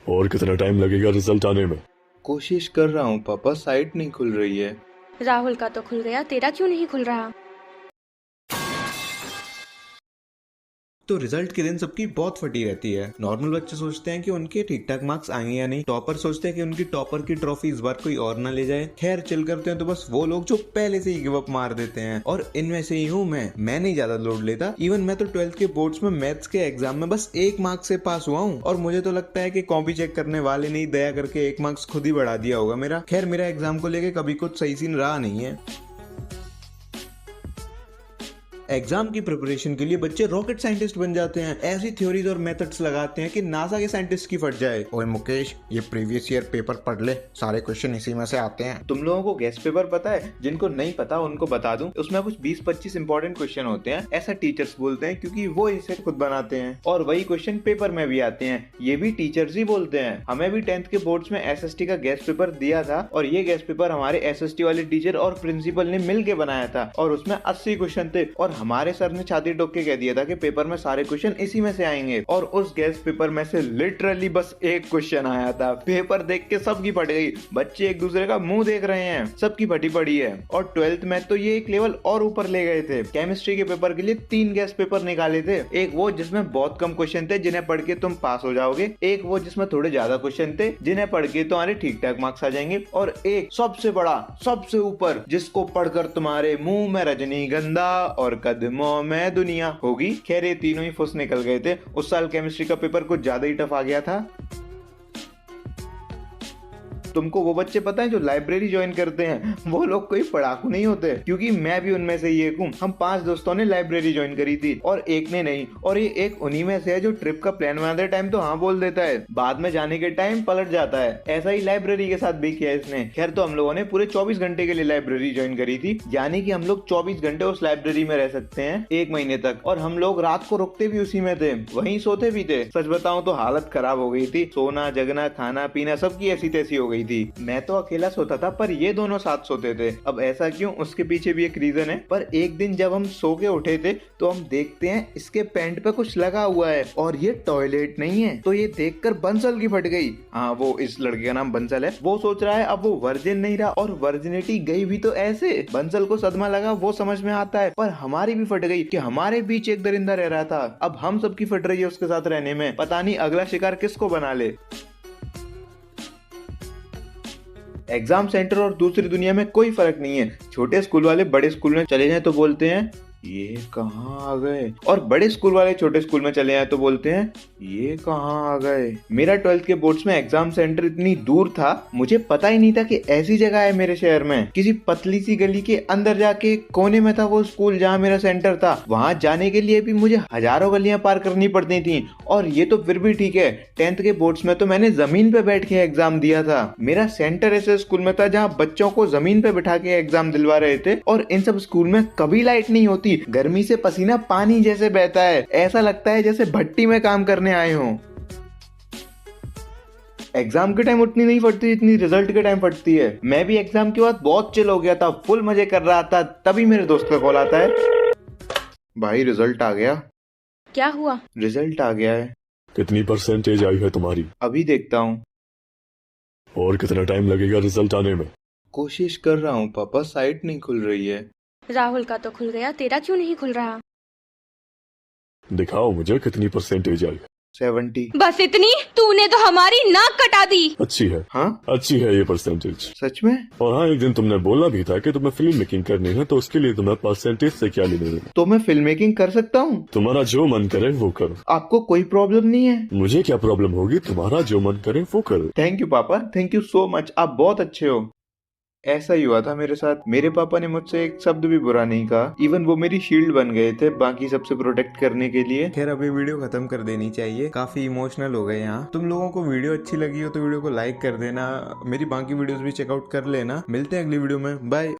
और कितना टाइम लगेगा रिजल्ट आने में? कोशिश कर रहा हूँ पापा, साइट नहीं खुल रही है। राहुल का तो खुल गया, तेरा क्यों नहीं खुल रहा? तो रिजल्ट के दिन सबकी बहुत फटी रहती है। नॉर्मल बच्चे सोचते हैं कि उनके ठीक ठाक मार्क्स आएंगे या नहीं, टॉपर सोचते हैं कि उनकी टॉपर की ट्रॉफी इस बार कोई और ना ले जाए। खैर चिल करते हैं तो बस वो लोग जो पहले से ही गिव अप मार देते हैं, और इनमें से ही हूँ मैं नहीं ज्यादा लोड लेता। इवन मैं तो 12th के बोर्ड्स में मैथ्स के एग्जाम में बस 1 मार्क से पास हुआ हूँ, और मुझे तो लगता है कि कॉपी चेक करने वाले ने दया करके 1 मार्क्स खुद ही बढ़ा दिया होगा मेरा। खैर मेरा एग्जाम को लेके कभी कुछ सही सीन रहा नहीं है। एग्जाम की प्रिपरेशन के लिए बच्चे रॉकेट साइंटिस्ट बन जाते हैं, ऐसी थ्योरीज और मेथड्स लगाते हैं कि नासा के साइंटिस्ट की फट जाए। ओए मुकेश, ये प्रीवियस ईयर पेपर पढ़ ले, सारे क्वेश्चन इसी में से आते हैं। तुम लोगों को गेस्ट पेपर पता है? जिनको नहीं पता उनको बता दूं, उसमें कुछ 20-25 इंपॉर्टेंट क्वेश्चन होते हैं, ऐसा टीचर्स बोलते हैं, क्योंकि वो इसे खुद बनाते हैं और वही क्वेश्चन पेपर में भी आते हैं। ये भी टीचर्स ही बोलते हैं। हमें भी 10th के बोर्ड्स में SST का गेस्ट पेपर दिया था, और ये गेस्ट पेपर हमारे SST वाले टीचर और प्रिंसिपल ने मिल के बनाया था, और उसमें 80 क्वेश्चन थे, और हमारे सर ने छाती ठोक के कह दिया था कि पेपर में सारे क्वेश्चन इसी में से आएंगे। और उस गेस्ट पेपर में से लिटरली बस एक क्वेश्चन आया था। पेपर देख के सबकी फट गई, बच्चे एक दूसरे का मुंह देख रहे हैं, सबकी फटी पड़ी है। और 12th में तो ये एक लेवल और ऊपर ले गए थे। केमिस्ट्री के पेपर के लिए 3 गेस्ट पेपर निकाले थे। एक वो जिसमें बहुत कम क्वेश्चन थे जिन्हें पढ़ के तुम पास हो जाओगे, एक वो जिसमें थोड़े ज्यादा क्वेश्चन थे जिन्हें पढ़ के तुम्हारे ठीक ठाक मार्क्स आ जाएंगे, और एक सबसे बड़ा सबसे ऊपर जिसको पढ़कर तुम्हारे मुंह में रजनीगंधा और कदमों में दुनिया होगी। खैर ये तीनों ही फुस निकल गए थे। उस साल केमिस्ट्री का पेपर कुछ ज्यादा ही टफ आ गया था। तुमको वो बच्चे पता है जो लाइब्रेरी ज्वाइन करते हैं? वो लोग कोई पढ़ाकू नहीं होते, क्योंकि मैं भी उनमें से ही एक हूँ। हम 5 दोस्तों ने लाइब्रेरी ज्वाइन करी थी, और एक ने नहीं। और ये एक उन्हीं में से है जो ट्रिप का प्लान बनाते टाइम तो हाँ बोल देता है, बाद में जाने के टाइम पलट जाता है। ऐसा ही लाइब्रेरी के साथ भी किया इसने। खैर तो हम लोगों ने पूरे 24 घंटे के लिए लाइब्रेरी ज्वाइन करी थी, यानी कि हम लोग 24 घंटे उस लाइब्रेरी में रह सकते हैं 1 महीने तक। और हम लोग रात को रुकते भी उसी में थे, वहीं सोते भी थे। सच बताऊं तो हालत खराब हो गई थी, सोना जगना खाना पीना सबकी ऐसी तैसी हो गई थी। मैं तो अकेला सोता था, पर ये दोनों साथ सोते थे। अब ऐसा क्यों, उसके पीछे भी एक रीजन है। पर एक दिन जब हम सो के उठे थे तो हम देखते हैं इसके पैंट पे कुछ लगा हुआ है, और ये टॉयलेट नहीं है। तो ये देखकर बंसल की फट गई। हाँ, वो इस लड़के का नाम बंसल है। वो सोच रहा है अब वो वर्जिन नहीं रहा, और वर्जिनिटी गई भी तो ऐसे। बंसल को सदमा लगा, वो समझ में आता है, पर हमारी भी फट गई कि हमारे बीच एक दरिंदा रह रहा था। अब हम सबकी फट रही है उसके साथ रहने में। पता नहीं अगला शिकार किसको बना ले। एग्जाम सेंटर और दूसरी दुनिया में कोई फर्क नहीं है। छोटे स्कूल वाले बड़े स्कूल में चले जाएं तो बोलते हैं ये कहाँ आ गए, और बड़े स्कूल वाले छोटे स्कूल में चले जाएं तो बोलते हैं ये कहाँ आ गए। मेरा 12th के बोर्ड्स में एग्जाम सेंटर इतनी दूर था, मुझे पता ही नहीं था कि ऐसी जगह है मेरे शहर में। किसी पतली सी गली के अंदर जाके कोने में था वो स्कूल जहाँ मेरा सेंटर था। वहां जाने के लिए भी मुझे हजारों गलियां पार करनी पड़ती थी, और ये तो फिर भी ठीक है। 10th के बोर्ड्स में तो मैंने जमीन पे बैठ के एग्जाम दिया था। मेरा सेंटर ऐसे स्कूल में था जहाँ बच्चों को जमीन पे बिठा के एग्जाम दिलवा रहे थे, और इन सब स्कूल में कभी लाइट नहीं होती। गर्मी से पसीना पानी जैसे बहता है, ऐसा लगता है जैसे भट्टी में काम करने आए हों। एग्जाम के टाइम उतनी नहीं फटती जितनी रिजल्ट के टाइम फटती है। मैं भी एग्जाम के बाद बहुत चिल हो गया था, फुल मजे कर रहा था, तभी मेरे दोस्त का कॉल आता है, भाई रिजल्ट आ गया। क्या हुआ? रिजल्ट आ गया है। कितनी परसेंटेज आई है तुम्हारी? अभी देखता हूँ। और कितना टाइम लगेगा रिजल्ट आने में? कोशिश कर रहा हूँ पापा, साइट नहीं खुल रही है। राहुल का तो खुल गया, तेरा क्यों नहीं खुल रहा? दिखाओ मुझे कितनी परसेंटेज आई। 70। बस इतनी? तूने तो हमारी नाक कटा दी। अच्छी है। हाँ अच्छी है ये परसेंटेज। सच में? और हाँ, एक दिन तुमने बोला भी था कि तुम्हें फिल्म मेकिंग करनी है, तो उसके लिए तुम्हें परसेंटेज से क्या लेने देना। तो मैं फिल्म मेकिंग कर सकता हूँ? तुम्हारा जो मन करे वो करो। आपको कोई प्रॉब्लम नहीं है? मुझे क्या प्रॉब्लम होगी, तुम्हारा जो मन करे वो करो। थैंक यू पापा, थैंक यू सो मच, आप बहुत अच्छे हो। ऐसा ही हुआ था मेरे साथ। मेरे पापा ने मुझसे एक शब्द भी बुरा नहीं कहा। इवन वो मेरी शील्ड बन गए थे बाकी सबसे प्रोटेक्ट करने के लिए। खैर अभी वीडियो खत्म कर देनी चाहिए, काफी इमोशनल हो गए यहाँ। तुम लोगों को वीडियो अच्छी लगी हो तो वीडियो को लाइक कर देना, मेरी बाकी वीडियोस भी चेकआउट कर लेना। मिलते हैं अगली वीडियो में, बाय।